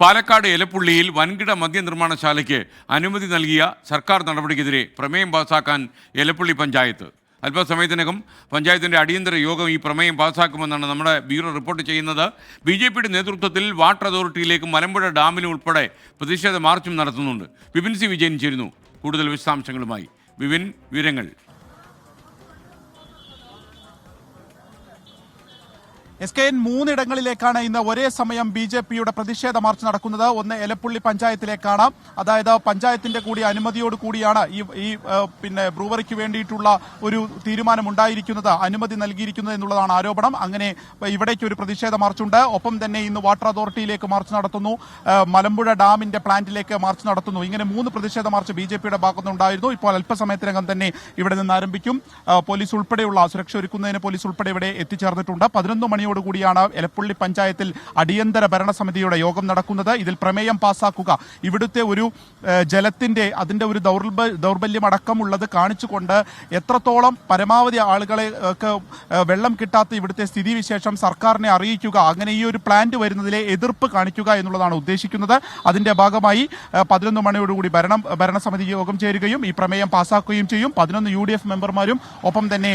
പാലക്കാട് എലപ്പുള്ളിയിൽ വൻകിട മദ്യനിർമ്മാണശാലയ്ക്ക് അനുമതി നൽകിയ സർക്കാർ നടപടിക്കെതിരെ പ്രമേയം പാസാക്കാൻ എലപ്പുള്ളി പഞ്ചായത്ത്. അല്പസമയത്തിനകം പഞ്ചായത്തിൻ്റെ അടിയന്തര യോഗം ഈ പ്രമേയം പാസാക്കുമെന്നാണ് നമ്മുടെ ബ്യൂറോ റിപ്പോർട്ട് ചെയ്യുന്നത്. BJPയുടെ നേതൃത്വത്തിൽ വാട്ടർ അതോറിറ്റിയിലേക്കും മലമ്പുഴ ഡാമിലും ഉൾപ്പെടെ പ്രതിഷേധ മാർച്ചും നടത്തുന്നുണ്ട്. വിപിൻ സി വിജയൻ ചേരുന്നു കൂടുതൽ വിശദാംശങ്ങളുമായി. വിപിൻ, വിവരങ്ങൾ. SKN മൂന്നിടങ്ങളിലേക്കാണ് ഇന്ന് ഒരേ സമയം BJPയുടെ പ്രതിഷേധ മാർച്ച് നടക്കുന്നത്. ഒന്ന് എലപ്പുള്ളി പഞ്ചായത്തിലേക്കാണ്. അതായത് പഞ്ചായത്തിന്റെ കൂടി അനുമതിയോട് കൂടിയാണ് ഈ ബ്രൂവറിക്ക് വേണ്ടിയിട്ടുള്ള ഒരു തീരുമാനമുണ്ടായിരിക്കുന്നത്, അനുമതി നൽകിയിരിക്കുന്നത് എന്നുള്ളതാണ് ആരോപണം. അങ്ങനെ ഇവിടേക്ക് ഒരു പ്രതിഷേധ മാർച്ചുണ്ട്. ഒപ്പം തന്നെ ഇന്ന് വാട്ടർ അതോറിറ്റിയിലേക്ക് മാർച്ച് നടത്തുന്നു, മലമ്പുഴ ഡാമിന്റെ പ്ലാന്റിലേക്ക് മാർച്ച് നടത്തുന്നു. ഇങ്ങനെ മൂന്ന് പ്രതിഷേധ മാർച്ച് BJPയുടെ ഭാഗത്തുനിന്നുണ്ടായിരുന്നു. ഇപ്പോൾ അല്പസമയത്തിനകം തന്നെ ഇവിടെ നിന്ന് ആരംഭിക്കും. പോലീസ് ഉൾപ്പെടെയുള്ള സുരക്ഷ ഒരുക്കുന്നതിന് പോലീസ് ഉൾപ്പെടെ ഇവിടെ എത്തിച്ചേർന്നിട്ടുണ്ട്. 11 മണിയോടുകൂടിയാണ് എലപ്പുള്ളി പഞ്ചായത്തിൽ അടിയന്തര ഭരണസമിതിയുടെ യോഗം നടക്കുന്നത്. ഇതിൽ പ്രമേയം പാസാക്കുക, ഇവിടുത്തെ ഒരു ജലത്തിന്റെ അതിന്റെ ഒരു ദൗർബല്യം അടക്കമുള്ളത് കാണിച്ചുകൊണ്ട് എത്രത്തോളം പരമാവധി ആളുകളെ വെള്ളം കിട്ടാത്ത ഇവിടുത്തെ സ്ഥിതിവിശേഷം സർക്കാരിനെ അറിയിക്കുക, അങ്ങനെ ഈ ഒരു പ്ലാന്റ് വരുന്നതിലെ എതിർപ്പ് കാണിക്കുക എന്നുള്ളതാണ് ഉദ്ദേശിക്കുന്നത്. അതിന്റെ ഭാഗമായി 11 മണിയോടുകൂടി ഭരണസമിതി യോഗം ചേരുകയും ഈ പ്രമേയം പാസാക്കുകയും ചെയ്യും. 11 UDF മെമ്പർമാരും ഒപ്പം തന്നെ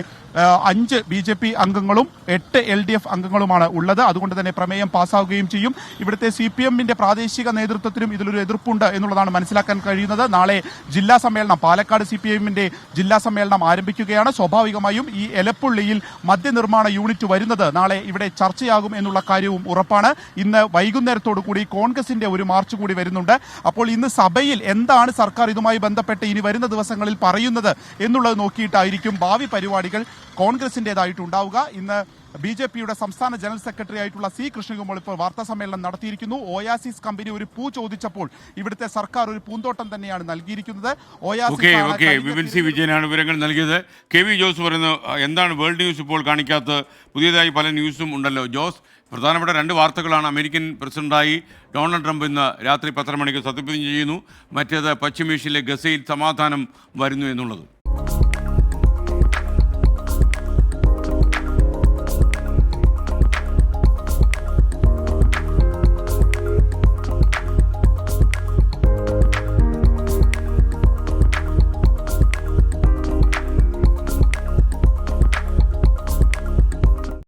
5 BJP അംഗങ്ങളും 8 LDF അംഗങ്ങളുമാണ് ഉള്ളത്. അതുകൊണ്ട് തന്നെ പ്രമേയം പാസ്സാവുകയും ചെയ്യും. ഇവിടുത്തെ CPMന്റെ പ്രാദേശിക നേതൃത്വത്തിനും ഇതിലൊരു എതിർപ്പുണ്ട് എന്നുള്ളതാണ് മനസ്സിലാക്കാൻ കഴിയുന്നത്. നാളെ ജില്ലാ സമ്മേളനം, പാലക്കാട് CPMന്റെ ജില്ലാ സമ്മേളനം ആരംഭിക്കുകയാണ്. സ്വാഭാവികമായും ഈ എലപ്പുള്ളിയിൽ മദ്യനിർമ്മാണ യൂണിറ്റ് വരുന്നത് നാളെ ഇവിടെ ചർച്ചയാകും എന്നുള്ള കാര്യവും ഉറപ്പാണ്. ഇന്ന് വൈകുന്നേരത്തോടു കൂടി കോൺഗ്രസിന്റെ ഒരു മാർച്ച് കൂടി വരുന്നുണ്ട്. അപ്പോൾ ഇന്ന് സഭയിൽ എന്താണ് സർക്കാർ ഇതുമായി ബന്ധപ്പെട്ട് ഇനി വരുന്ന ദിവസങ്ങളിൽ പറയുന്നത് എന്നുള്ളത് നോക്കിയിട്ടായിരിക്കും ഭാവി പരിപാടികൾ കോൺഗ്രസിൻ്റെതായിട്ടുണ്ടാവുക. ഇന്ന് BJPയുടെ സംസ്ഥാന ജനറൽ സെക്രട്ടറി ആയിട്ടുള്ള C. കൃഷ്ണകുമാർ ഇപ്പോൾ വാർത്താ സമ്മേളനം നടത്തിയിരിക്കുന്നു. ഓയാസിസ് കമ്പനി ഒരു പൂ ചോദിച്ചപ്പോൾ ഇവിടുത്തെ സർക്കാർ ഒരു പൂന്തോട്ടം തന്നെയാണ് നൽകിയിരിക്കുന്നത്. വിപിൻ സി വിജയനാണ് വിവരങ്ങൾ നൽകിയത്. KV ജോസ് പറയുന്നു, എന്താണ് വേൾഡ് ന്യൂസ് ഇപ്പോൾ കാണിക്കാത്ത? പുതിയതായി പല ന്യൂസും ഉണ്ടല്ലോ. ജോസ്, പ്രധാനപ്പെട്ട 2 വാർത്തകളാണ്. അമേരിക്കൻ പ്രസിഡന്റായി ഡൊണാൾഡ് ട്രംപ് ഇന്ന് രാത്രി 10 മണിക്ക് സത്യപ്രതിജ്ഞ ചെയ്യുന്നു. മറ്റേത് പശ്ചിമേഷ്യയിലെ ഗസയിൽ സമാധാനം വരുന്നു എന്നുള്ളത്.